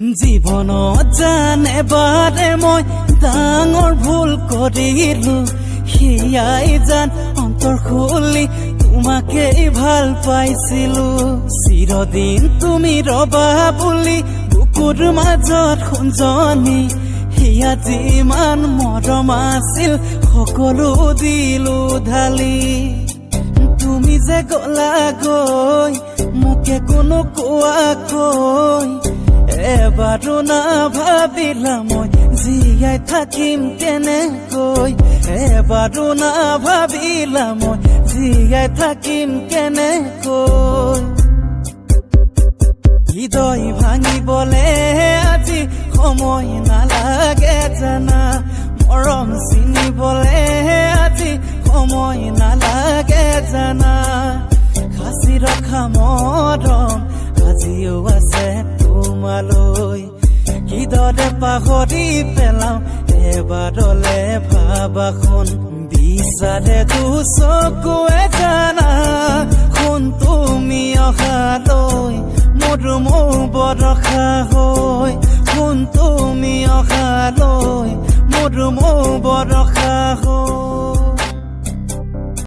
জীৱনত জানে বাৰে মই ডাঙৰ ভুল কৰিলো হিয়াই জান অন্তৰ খুলি তোমাকেই ভাল পাইছিলো চিৰদিন তুমি ৰবা বুলি বুকুৰ মাজত খুঞ্জনি হিয়া যিমান মৰম আছিল সকলো দিলো ঢালি তুমি যে গলা গৈ মোকে কোনো কোৱাকৈ এবাৰো নাভাবিলা মই জীয়াই থাকিম কেনেকৈ এবাৰো নাভাবিলা মই জীয়াই থাকিম কেনেকৈ হৃদয় ভাঙিবলে আজি সময় নালাগে জানা মৰম চিনিবলে আজি সময় নালাগে জানা সাঁচি ৰখা মৰম আজিও আছে তোমালৈ কিদৰে পাহৰি পেলাও এবাৰলে ভাবাখন বিচাৰে দুচকুৱে জানা শুন তুমি অহালৈ মোৰ বৰষা হৈ শুন তুমি অহালৈ মোৰ বৰষা হৈ